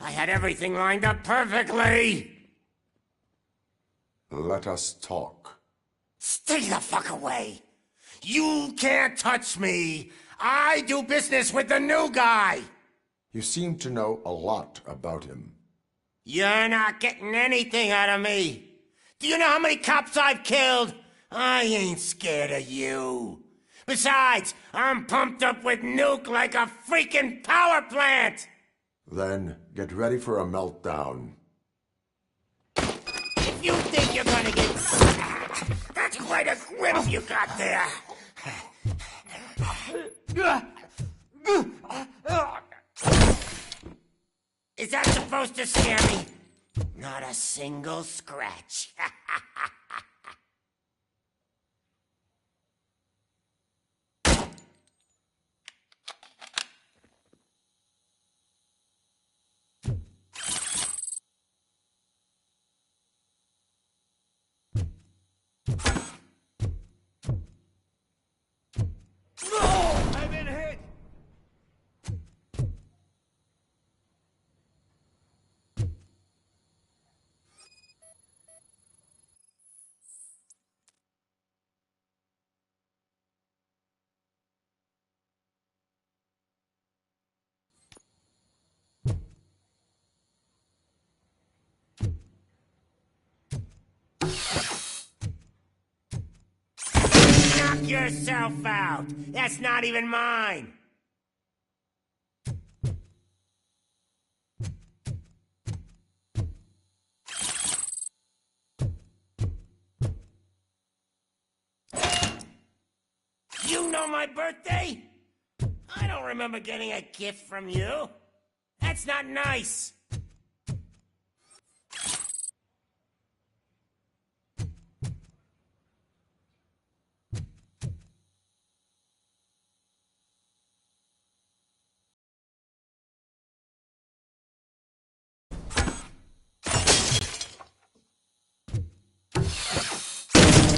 I had everything lined up perfectly! Let us talk. Stay the fuck away! You can't touch me! I do business with the new guy! You seem to know a lot about him. You're not getting anything out of me! Do you know how many cops I've killed? I ain't scared of you. Besides, I'm pumped up with nuke like a freaking power plant! Then get ready for a meltdown. If you think you're gonna get... That's quite a grip you got there. Is that supposed to scare me? Not a single scratch. I've been hit! Knock yourself out! That's not even mine! You know my birthday? I don't remember getting a gift from you. That's not nice.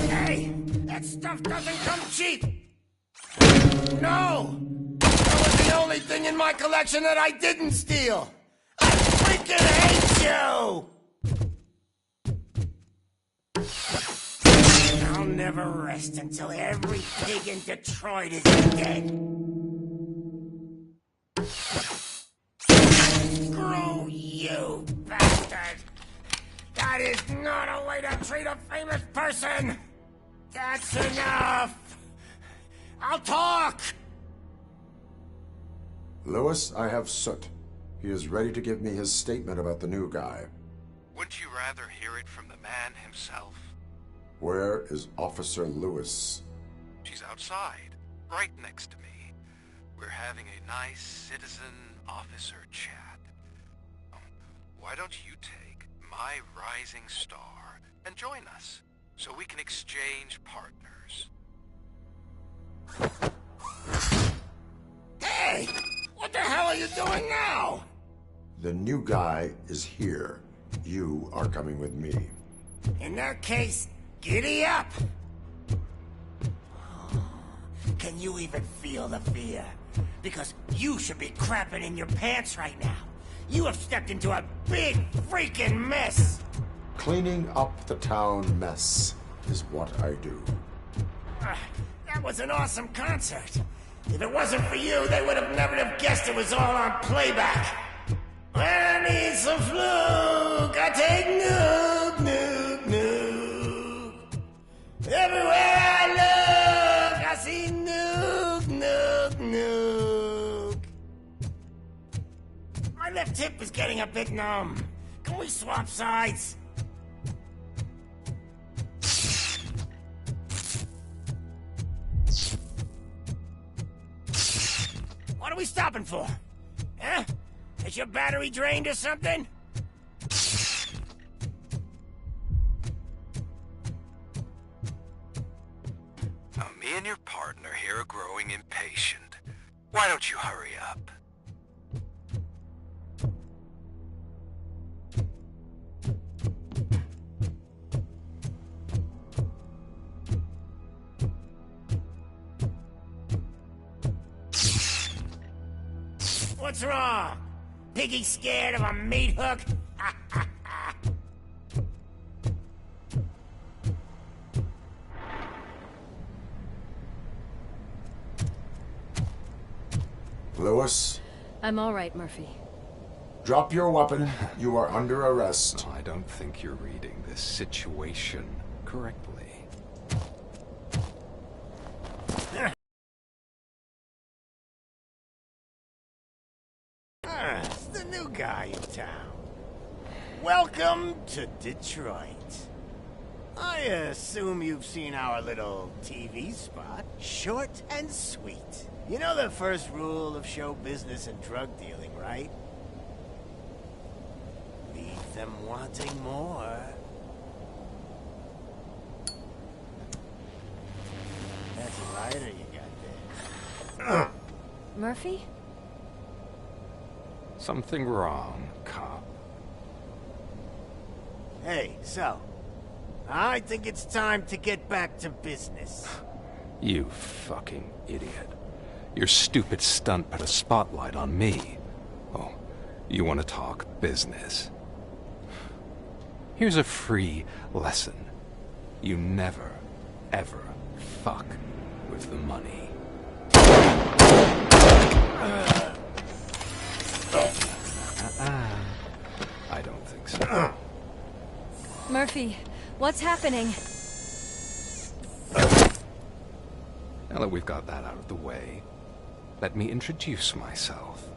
Hey, that stuff doesn't come cheap. No! That was the only thing in my collection that I didn't steal! I freaking hate you! I'll never rest until every pig in Detroit is dead. Screw you, bastard! That is not a way to treat a famous person! That's enough! I'll talk! Lewis, I have Soot. He is ready to give me his statement about the new guy. Wouldn't you rather hear it from the man himself? Where is Officer Lewis? She's outside, right next to me. We're having a nice citizen-officer chat. Why don't you take my rising star and join us, so we can exchange partners? Hey! What the hell are you doing now? The new guy is here. You are coming with me. In that case, giddy up! Can you even feel the fear? Because you should be crapping in your pants right now. You have stepped into a big freaking mess! Cleaning up the town mess is what I do. That was an awesome concert. If it wasn't for you, they would have never have guessed it was all on playback. I need some fluke. I take nuke, nuke, nuke. Everywhere I look, I see nuke, nuke, nuke. My left hip is getting a bit numb. Can we swap sides? What are we stopping for? Huh? Is your battery drained or something? Now, me and your partner here are growing impatient. Why don't you hurry up? What's wrong? piggy scared of a meat hook? Lewis, I'm all right, Murphy. drop your weapon. You are under arrest. I don't think you're reading this situation correctly. It's the new guy in town. Welcome to Detroit. I assume you've seen our little TV spot. Short and sweet. You know the first rule of show business and drug dealing, right? Leave them wanting more. That's a lighter you got there. Murphy? Something wrong, cop. Hey, so, I think it's time to get back to business. You fucking idiot. Your stupid stunt put a spotlight on me. Oh, you want to talk business? Here's a free lesson. You never, ever fuck with the money. I don't think so. Murphy, what's happening? Now that we've got that out of the way, let me introduce myself.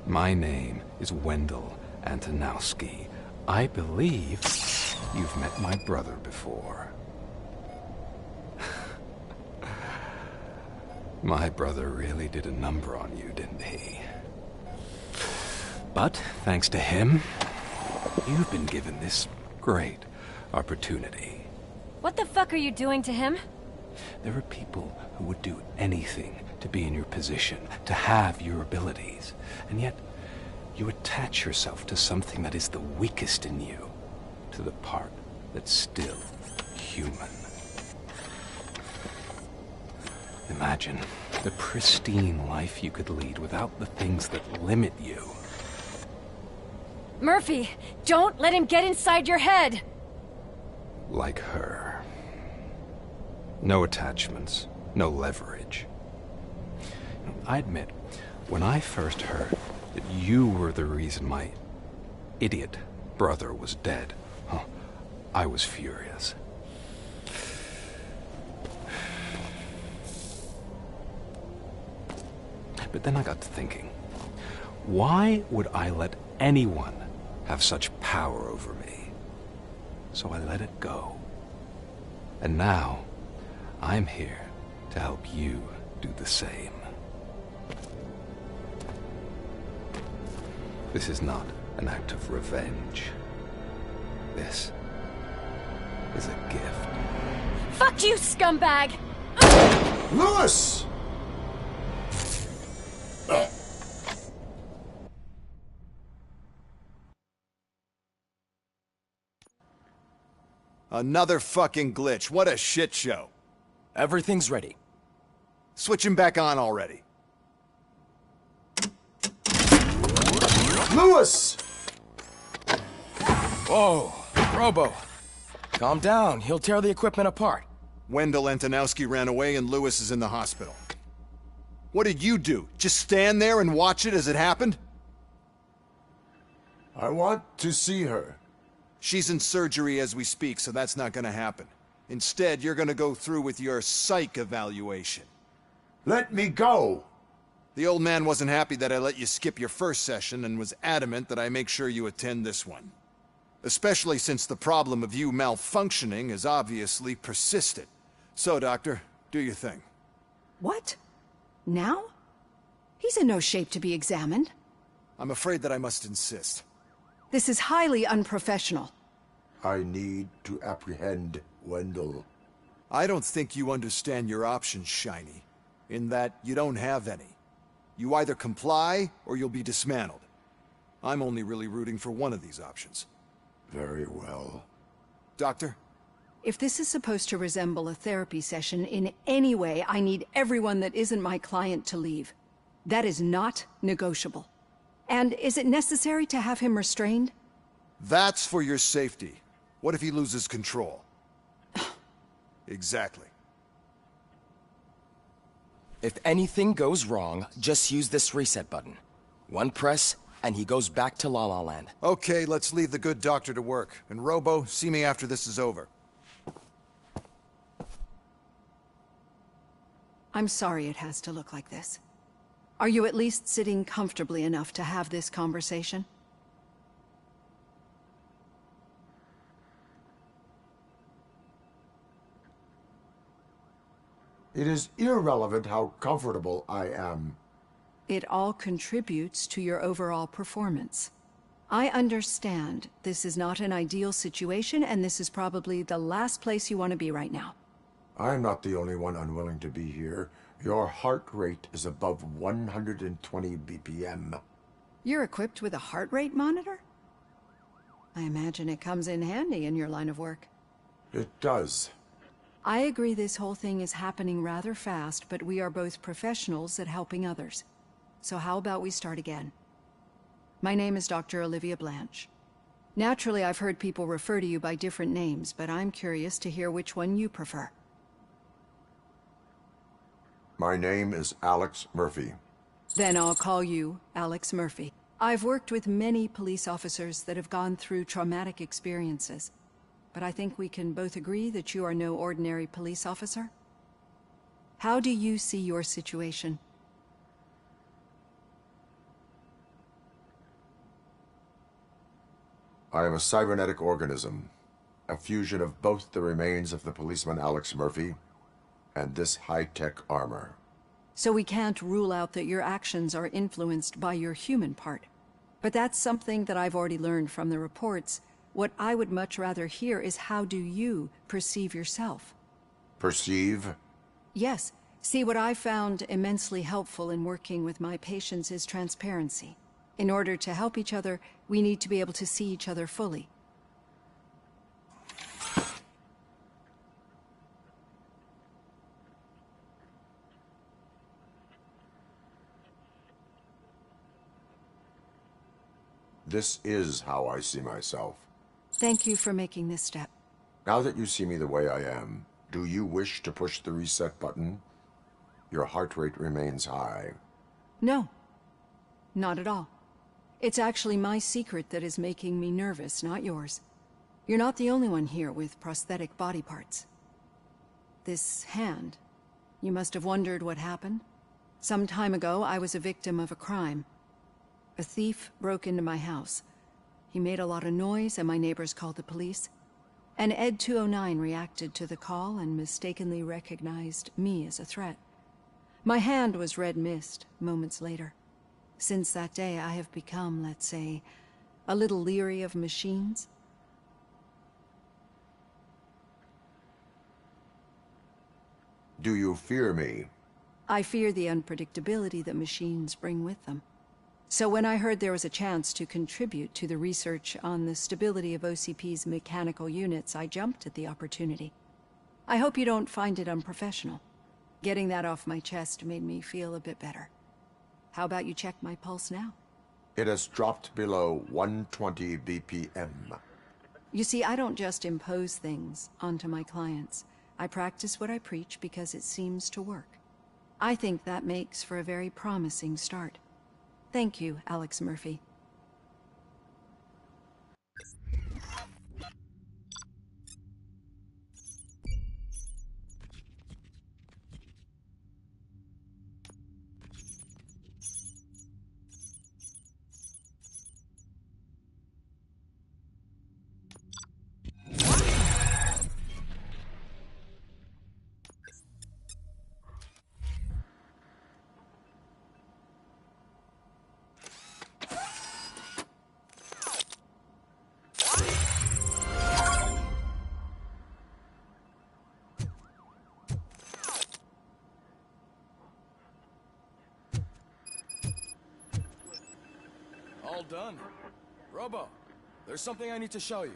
My name is Wendell Antonowski. I believe you've met my brother before. My brother really did a number on you, didn't he? But, thanks to him, you've been given this great opportunity. What the fuck are you doing to him? There are people who would do anything to be in your position, to have your abilities, and yet you attach yourself to something that is the weakest in you, to the part that's still human. Imagine the pristine life you could lead without the things that limit you. Murphy, don't let him get inside your head! Like her. No attachments, no leverage. I admit, when I first heard that you were the reason my idiot brother was dead, I was furious. But then I got to thinking, why would I let anyone have such power over me? So I let it go. And now, I'm here to help you do the same. This is not an act of revenge. This is a gift. Fuck you, scumbag! Lewis! Another fucking glitch. What a shit show. Everything's ready. Switch him back on already. Lewis! Whoa, Robo. Calm down. He'll tear the equipment apart. Wendell Antonowski ran away and Lewis is in the hospital. What did you do? Just stand there and watch it as it happened? I want to see her. She's in surgery as we speak, so that's not gonna happen. Instead, you're gonna go through with your psych evaluation. Let me go! The old man wasn't happy that I let you skip your first session and was adamant that I make sure you attend this one. Especially since the problem of you malfunctioning is obviously persistent. So, Doctor, do your thing. What? Now? He's in no shape to be examined. I'm afraid that I must insist. This is highly unprofessional. I need to apprehend Wendell. I don't think you understand your options, Shiny. In that, you don't have any. You either comply, or you'll be dismantled. I'm only really rooting for one of these options. Very well. Doctor? If this is supposed to resemble a therapy session in any way, I need everyone that isn't my client to leave. That is not negotiable. And is it necessary to have him restrained? That's for your safety. What if he loses control? Exactly. If anything goes wrong, just use this reset button. One press, and he goes back to La La Land. Okay, let's leave the good doctor to work. And Robo, see me after this is over. I'm sorry it has to look like this. Are you at least sitting comfortably enough to have this conversation? It is irrelevant how comfortable I am. It all contributes to your overall performance. I understand this is not an ideal situation, and this is probably the last place you want to be right now. I'm not the only one unwilling to be here. Your heart rate is above 120 BPM. You're equipped with a heart rate monitor? I imagine it comes in handy in your line of work. It does. I agree this whole thing is happening rather fast, but we are both professionals at helping others. So how about we start again? My name is Dr. Olivia Blanche. Naturally, I've heard people refer to you by different names, but I'm curious to hear which one you prefer. My name is Alex Murphy. Then I'll call you Alex Murphy. I've worked with many police officers that have gone through traumatic experiences, but I think we can both agree that you are no ordinary police officer. How do you see your situation? I am a cybernetic organism, a fusion of both the remains of the policeman Alex Murphy and this high-tech armor. So we can't rule out that your actions are influenced by your human part. But that's something that I've already learned from the reports. What I would much rather hear is how do you perceive yourself? Perceive? Yes. See, what I found immensely helpful in working with my patients is transparency. In order to help each other, we need to be able to see each other fully. This is how I see myself. Thank you for making this step. Now that you see me the way I am, do you wish to push the reset button? Your heart rate remains high. No, not at all. It's actually my secret that is making me nervous, not yours. You're not the only one here with prosthetic body parts. This hand, you must have wondered what happened. Some time ago, I was a victim of a crime. A thief broke into my house. He made a lot of noise and my neighbors called the police. And Ed 209 reacted to the call and mistakenly recognized me as a threat. My hand was red mist moments later. Since that day, I have become, let's say, a little leery of machines. Do you fear me? I fear the unpredictability that machines bring with them. So when I heard there was a chance to contribute to the research on the stability of OCP's mechanical units, I jumped at the opportunity. I hope you don't find it unprofessional. Getting that off my chest made me feel a bit better. How about you check my pulse now? It has dropped below 120 BPM. You see, I don't just impose things onto my clients. I practice what I preach because it seems to work. I think that makes for a very promising start. Thank you, Alex Murphy. All done. Robo, there's something I need to show you.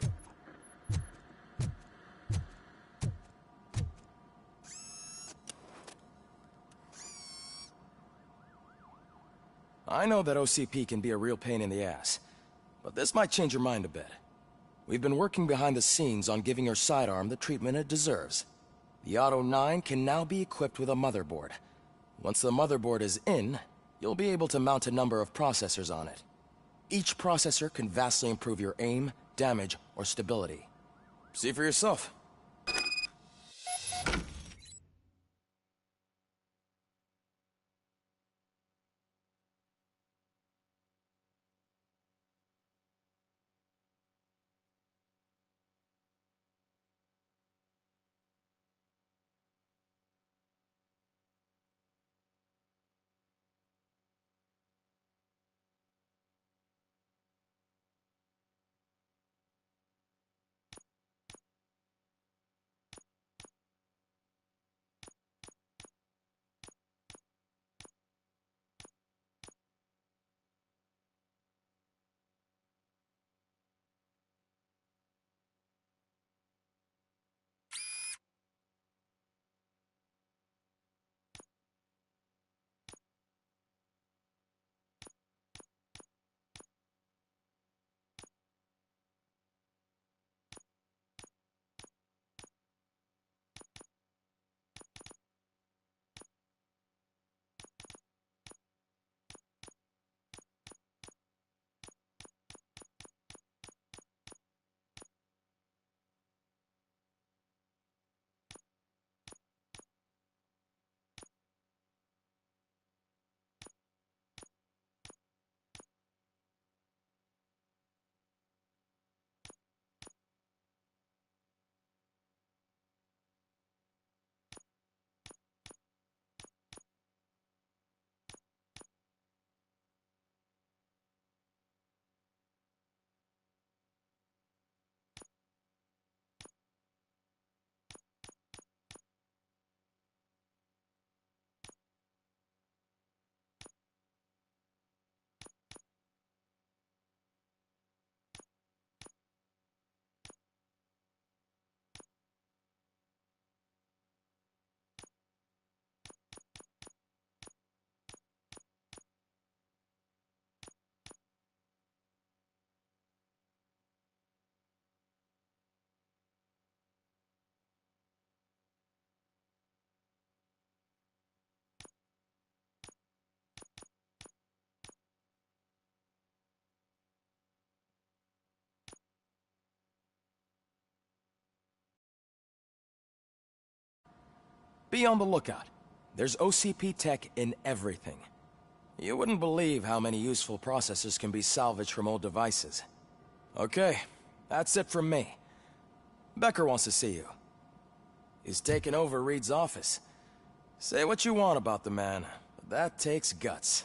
I know that OCP can be a real pain in the ass, but this might change your mind a bit. We've been working behind the scenes on giving her sidearm the treatment it deserves. The Auto 9 can now be equipped with a motherboard. Once the motherboard is in, you'll be able to mount a number of processors on it. Each processor can vastly improve your aim, damage, or stability. See for yourself. Be on the lookout. There's OCP tech in everything. You wouldn't believe how many useful processors can be salvaged from old devices. Okay, that's it from me. Becker wants to see you. He's taken over Reed's office. Say what you want about the man, but that takes guts.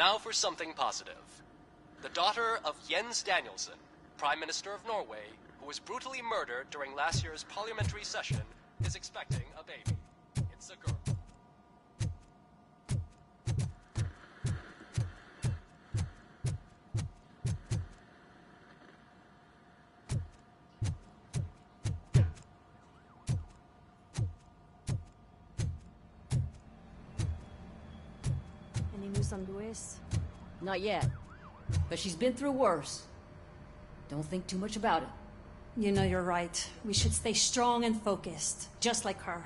Now for something positive. The daughter of Jens Danielson, Prime Minister of Norway, who was brutally murdered during last year's parliamentary session, is expecting a baby. It's a girl. Any news on Louis? Not yet. But she's been through worse. Don't think too much about it. You know you're right. We should stay strong and focused, just like her.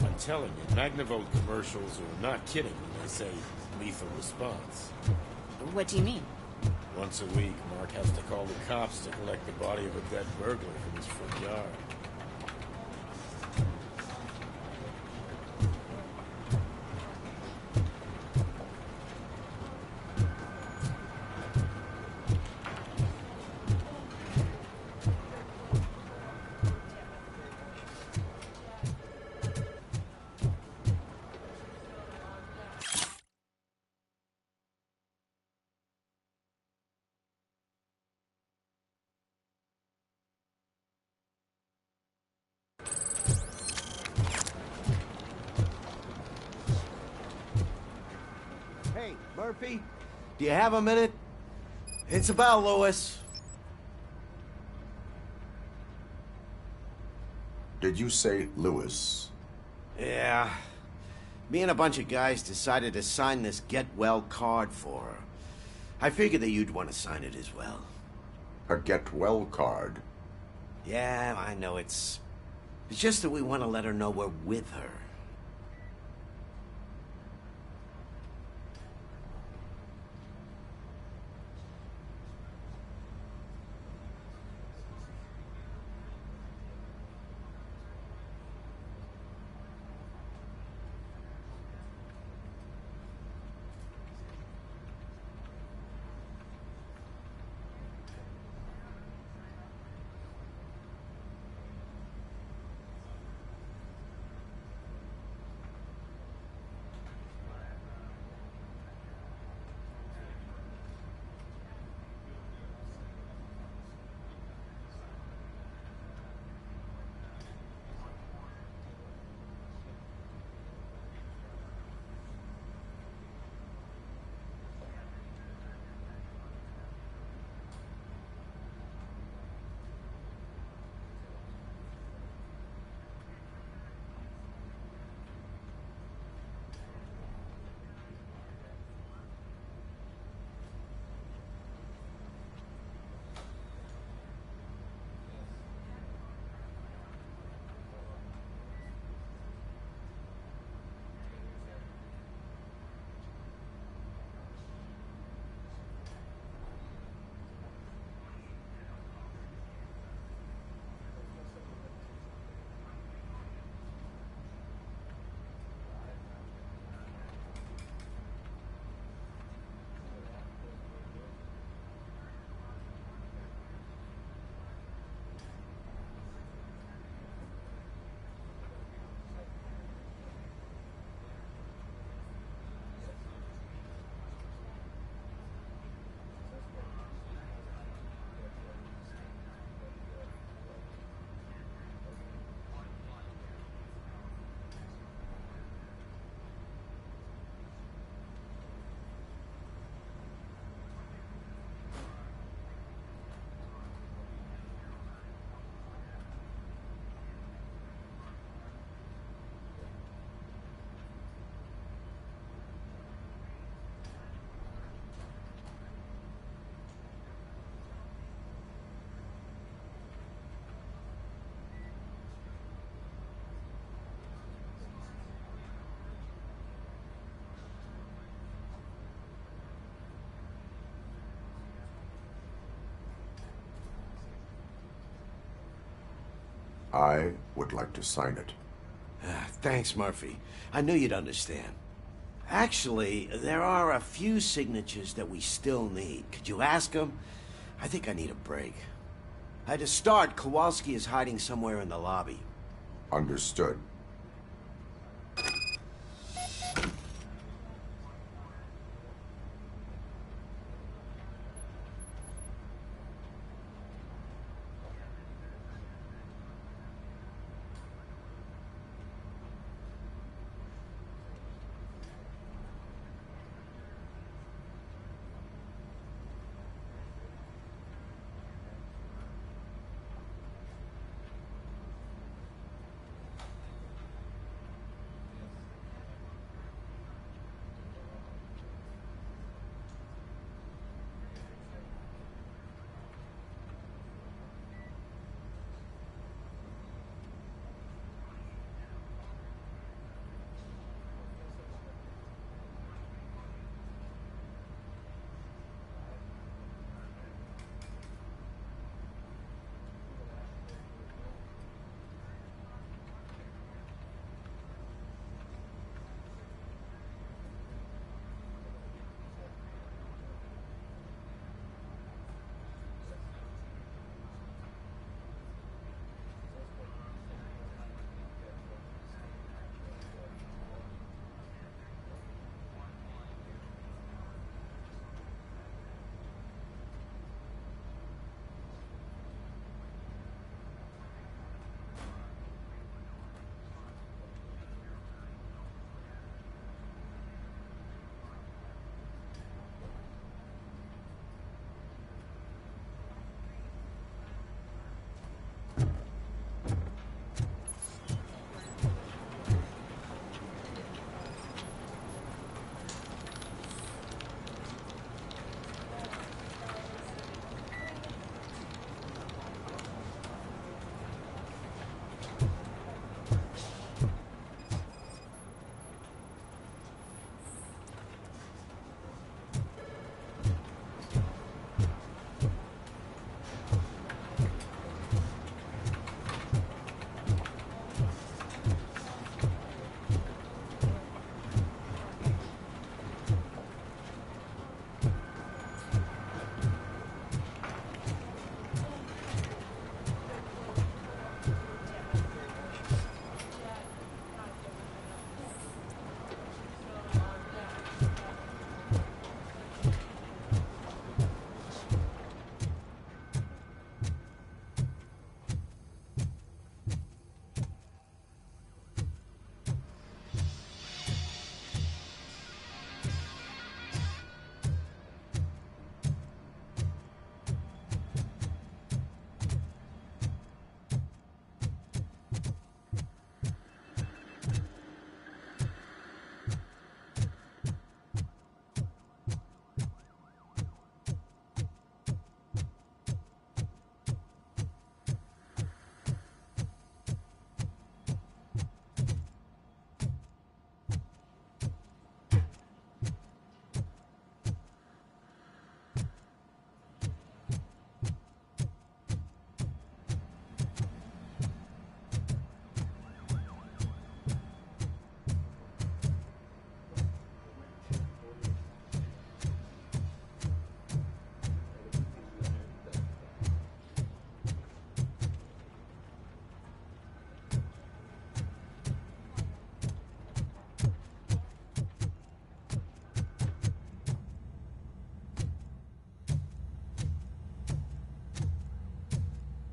I'm telling you, Magnavolt commercials are not kidding when they say lethal response. What do you mean? Once a week, Mark has to call the cops to collect the body of a dead burglar from his front yard. Hey, Murphy, do you have a minute? It's about Louis. Did you say Lewis? Yeah. Me and a bunch of guys decided to sign this get well card for her. I figured that you'd want to sign it as well. A get well card? Yeah, I know it's just that we want to let her know we're with her. I would like to sign it. Thanks, Murphy. I knew you'd understand. Actually, there are a few signatures that we still need. Could you ask them? I think I need a break. To start, Kowalski is hiding somewhere in the lobby. Understood.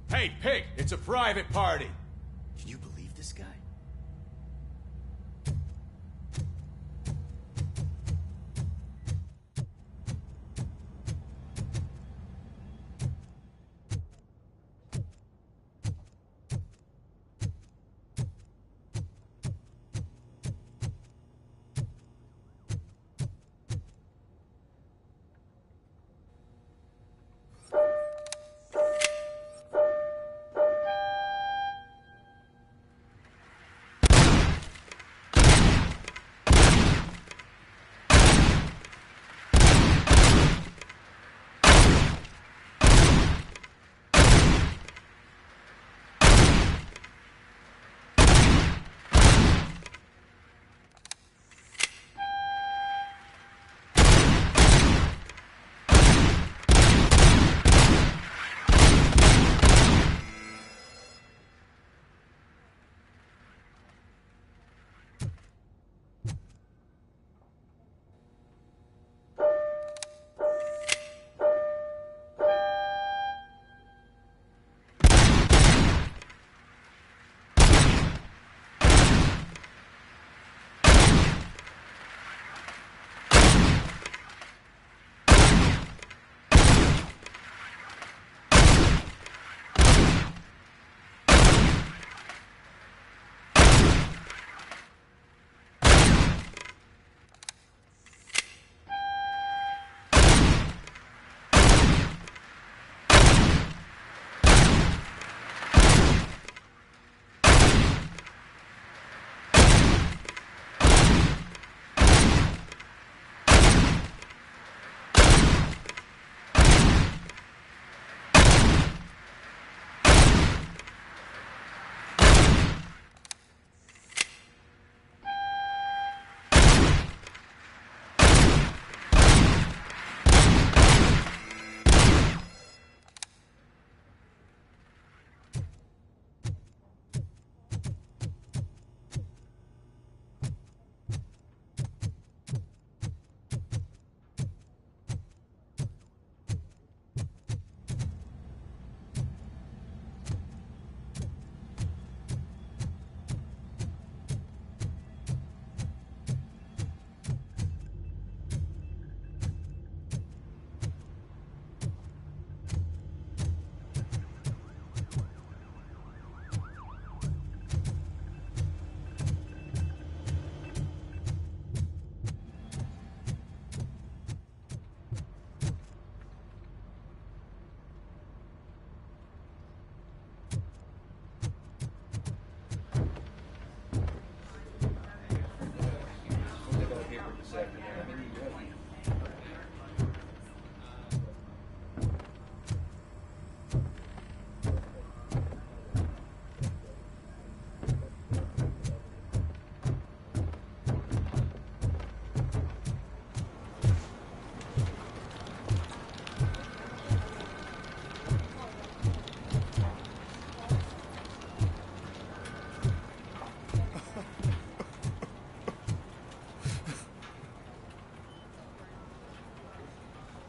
Hey, Pig, it's a private party. Can you believe this guy?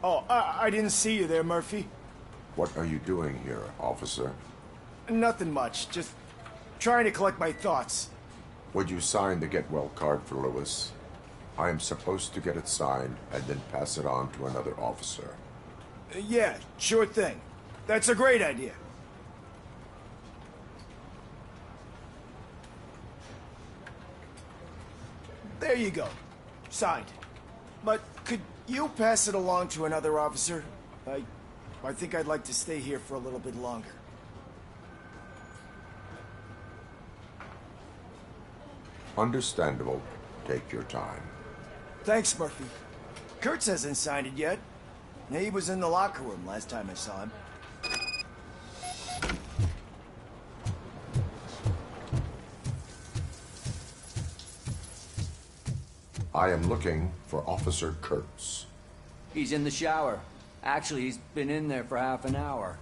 Oh, I didn't see you there, Murphy. What are you doing here, officer? Nothing much, just trying to collect my thoughts. Would you sign the get well card for Lewis? I am supposed to get it signed and then pass it on to another officer. Yeah, sure thing. That's a great idea. There you go. Signed. But could you pass it along to another officer? I think I'd like to stay here for a little bit longer. Understandable. Take your time. Thanks, Murphy. Kurtz hasn't signed it yet. He was in the locker room last time I saw him. I am looking for Officer Kurtz. He's in the shower. Actually, he's been in there for half an hour.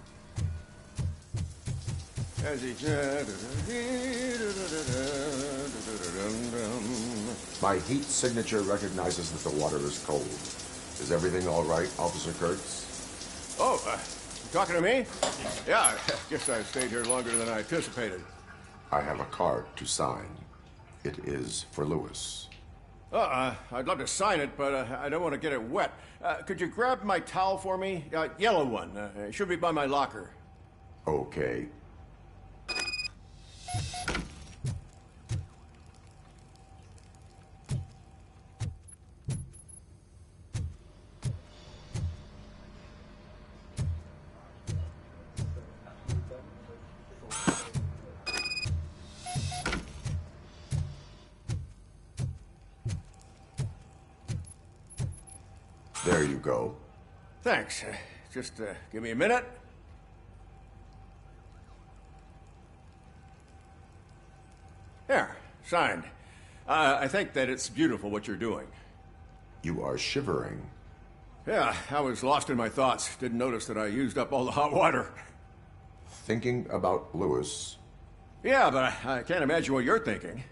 My heat signature recognizes that the water is cold. Is everything all right, Officer Kurtz? Oh, you talking to me? Yeah, I guess I stayed here longer than I anticipated. I have a card to sign. It is for Lewis. I'd love to sign it, but I don't want to get it wet. Could you grab my towel for me? Yellow one. It should be by my locker. Okay. There you go. Thanks. Just give me a minute. There, signed. I think that it's beautiful what you're doing. You are shivering. Yeah, I was lost in my thoughts. Didn't notice that I used up all the hot water. Thinking about Lewis. Yeah, but I can't imagine what you're thinking.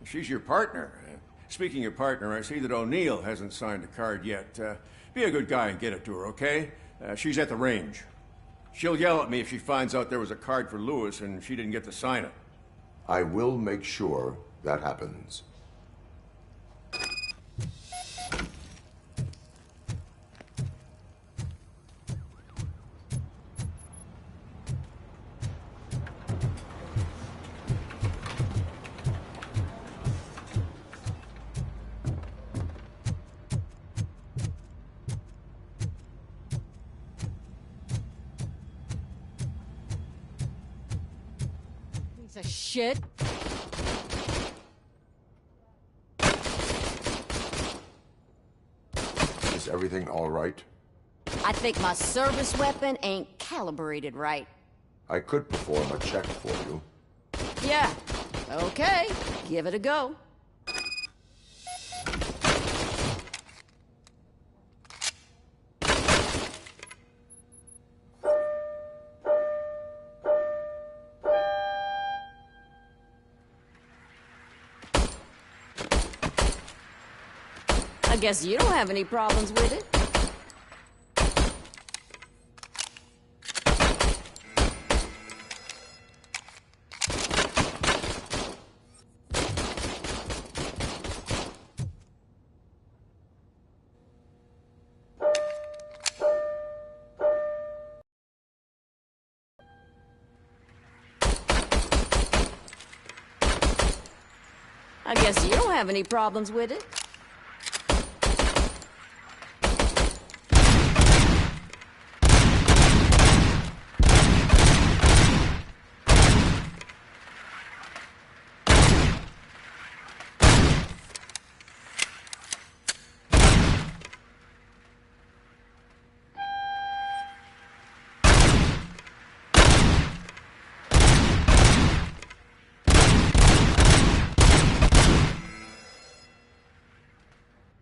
She's your partner. Speaking of partner, I see that O'Neill hasn't signed a card yet. Be a good guy and get it to her, okay? She's at the range. She'll yell at me if she finds out there was a card for Lewis and she didn't get to sign it. I will make sure that happens. Piece of shit. Is everything all right? I think my service weapon ain't calibrated right. I could perform a check for you. Yeah, okay. Give it a go. I guess you don't have any problems with it. I guess you don't have any problems with it.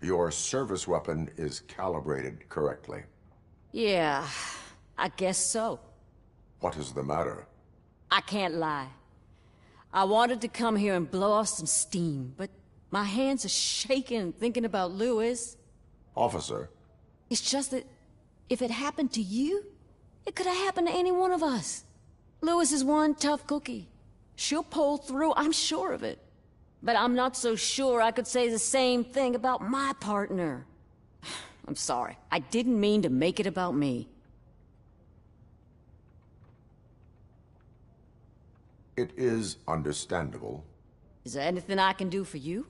Your service weapon is calibrated correctly. Yeah, I guess so. What is the matter? I can't lie. I wanted to come here and blow off some steam, but my hands are shaking thinking about Lewis. Officer. It's just that If it happened to you, it could have happened to any one of us. Lewis is one tough cookie. She'll pull through, I'm sure of it. But I'm not so sure I could say the same thing about my partner. I'm sorry. I didn't mean to make it about me. It is understandable. Is there anything I can do for you?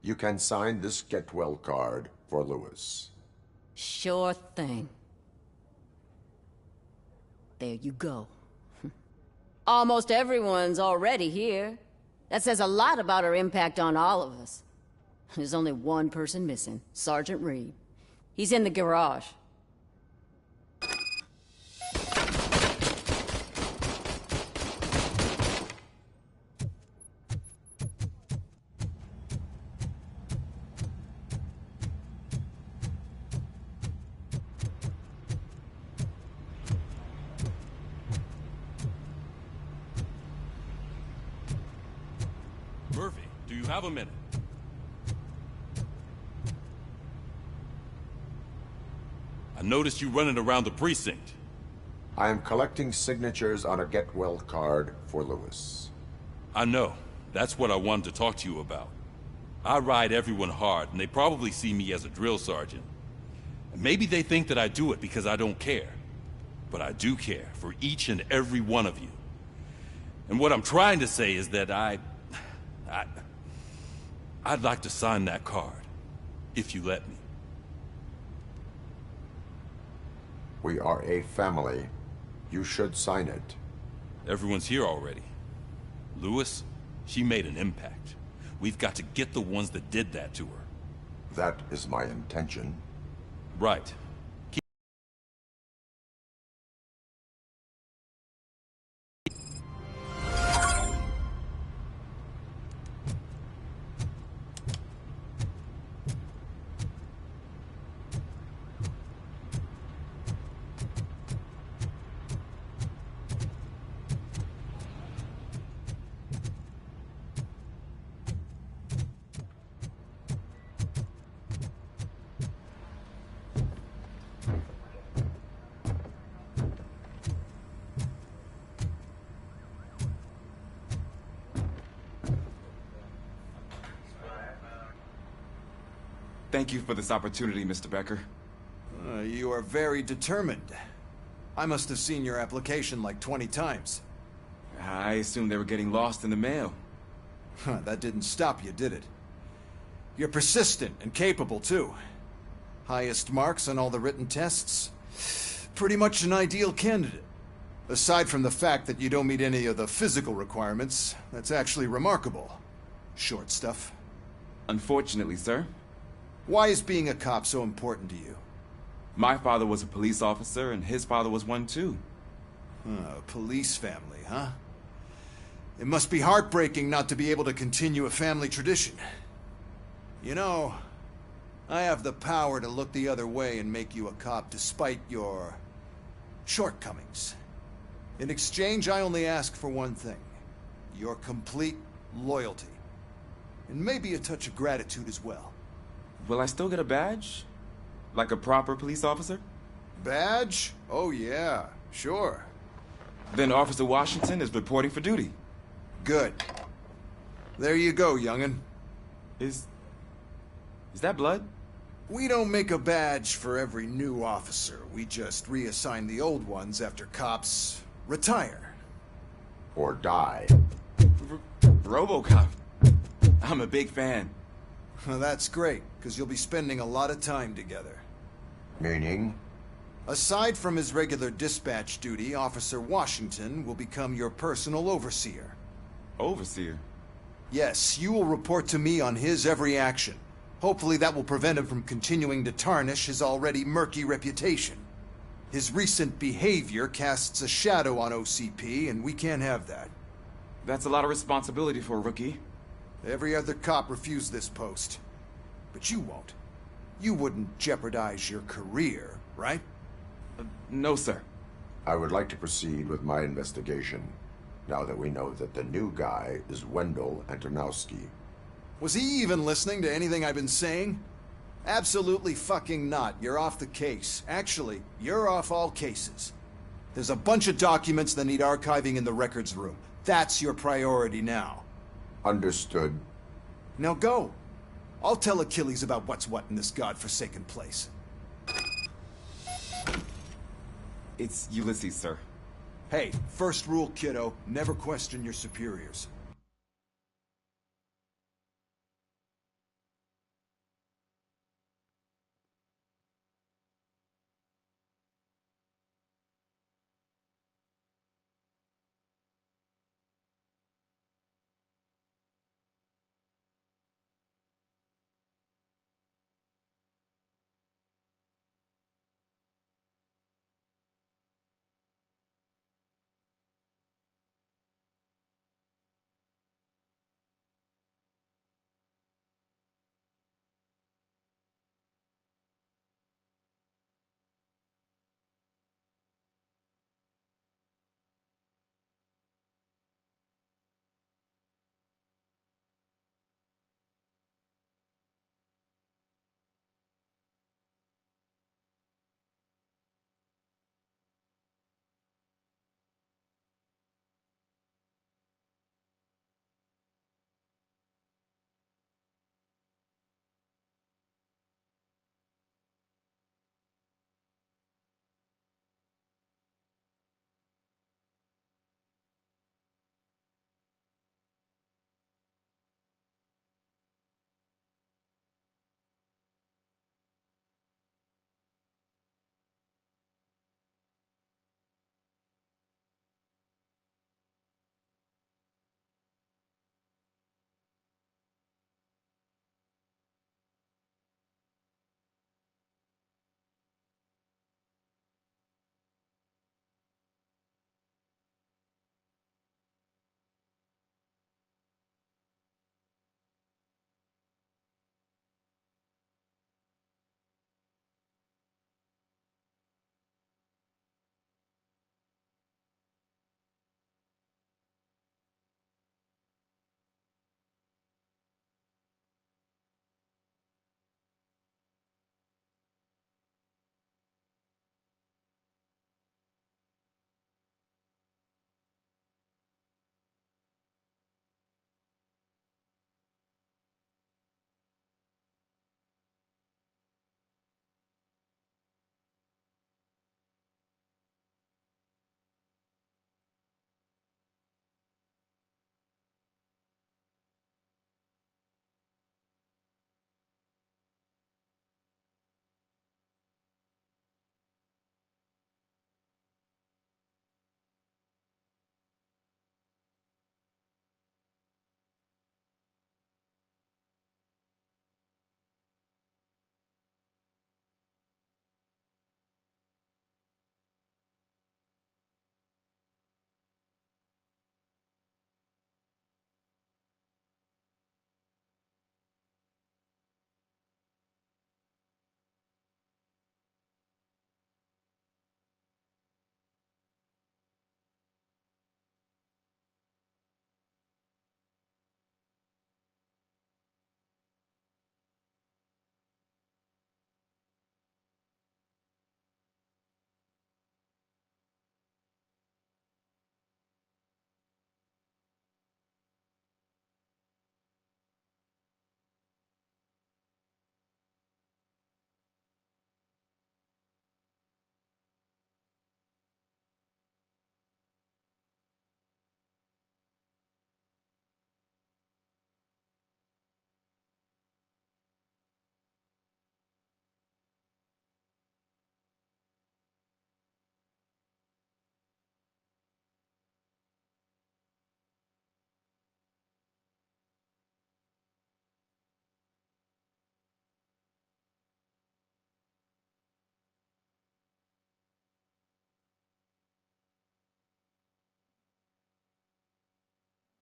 You can sign this Get Well card for Lewis. Sure thing. There you go. Almost everyone's already here. That says a lot about her impact on all of us. There's only one person missing, Sergeant Reed. He's in the garage. Murphy, do you have a minute? I noticed you running around the precinct. I am collecting signatures on a Get Well card for Lewis. I know. That's what I wanted to talk to you about. I ride everyone hard, and they probably see me as a drill sergeant. And maybe they think that I do it because I don't care. But I do care for each and every one of you. And what I'm trying to say is that I'd like to sign that card, if you let me. We are a family. You should sign it. Everyone's here already. Lewis, she made an impact. We've got to get the ones that did that to her. That is my intention. Right. Thank you for this opportunity, Mr. Becker. You are very determined. I must have seen your application like 20 times. I assumed they were getting lost in the mail. That didn't stop you, did it? You're persistent and capable, too. Highest marks on all the written tests. Pretty much an ideal candidate. Aside from the fact that you don't meet any of the physical requirements, that's actually remarkable. Short stuff. Unfortunately, sir. Why is being a cop so important to you? My father was a police officer, and his father was one, too. A police family, huh? It must be heartbreaking not to be able to continue a family tradition. You know, I have the power to look the other way and make you a cop despite your shortcomings. In exchange, I only ask for one thing. Your complete loyalty. And maybe a touch of gratitude as well. Will I still get a badge? Like a proper police officer? Badge? Oh yeah, sure. Then Officer Washington is reporting for duty. Good. There you go, young'un. Is that blood? We don't make a badge for every new officer. We just reassign the old ones after cops retire. Or die. RoboCop. I'm a big fan. Well, that's great, because you'll be spending a lot of time together. Meaning? Aside from his regular dispatch duty, Officer Washington will become your personal overseer. Overseer? Yes, you will report to me on his every action. Hopefully that will prevent him from continuing to tarnish his already murky reputation. His recent behavior casts a shadow on OCP, and we can't have that. That's a lot of responsibility for a rookie. Every other cop refused this post. But you won't. You wouldn't jeopardize your career, right? No, sir. I would like to proceed with my investigation, now that we know that the new guy is Wendell Antonowski. Was he even listening to anything I've been saying? Absolutely fucking not. You're off the case. Actually, you're off all cases. There's a bunch of documents that need archiving in the records room. That's your priority now. Understood. Now go. I'll tell Achilles about what's what in this godforsaken place. It's Ulysses, sir. Hey, first rule, kiddo, never question your superiors.